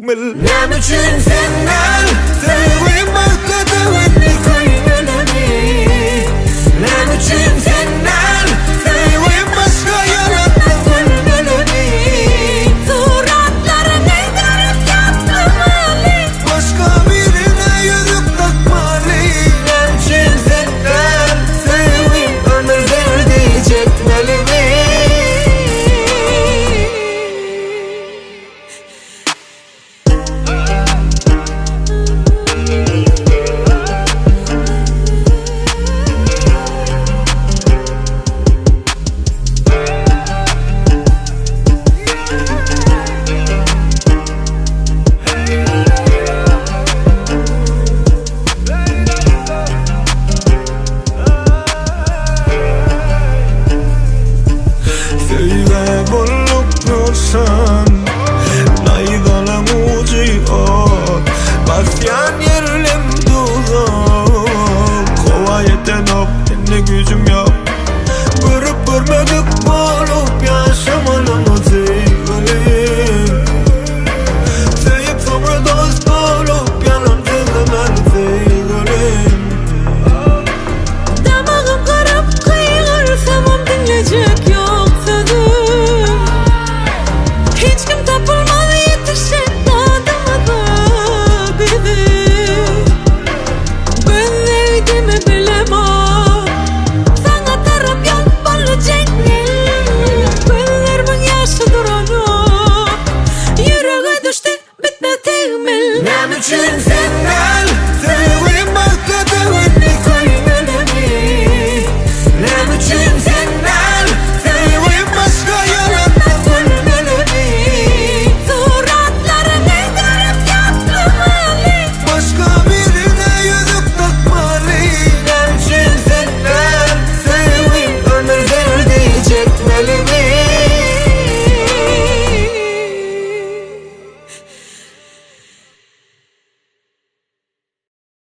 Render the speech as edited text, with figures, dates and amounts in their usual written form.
tekmil. Nem üçün senden sevgim başkadı beni koymelemi. Nem üçün senden sevgim başka yarattı gülmelemi. Suratlarını görüp yaptım Ali. Başka birine yüzük takmalı. Nem üçün senden sevgim ömür derdi çekmelimi. Söyle bulup dursan Naydalan ucu ot Basyan yerlim duzak Kova yeten op Enne gücüm yok Görüp görmedik bulup Yaşamalımı sevgilim Sevip sonra dost bulup Yalan sevmem sevgilim Damağım karıp kıyırsam dinleyecek yok sözüm. Hiç kim tapılmadı yetişen adıma da bizim. Ben neydiğimi bilemem. Sana taraf yok balı cennet. Gözlerimin yaşı duranı. Yüreğe düştü bitmez tekmil. Nem üçün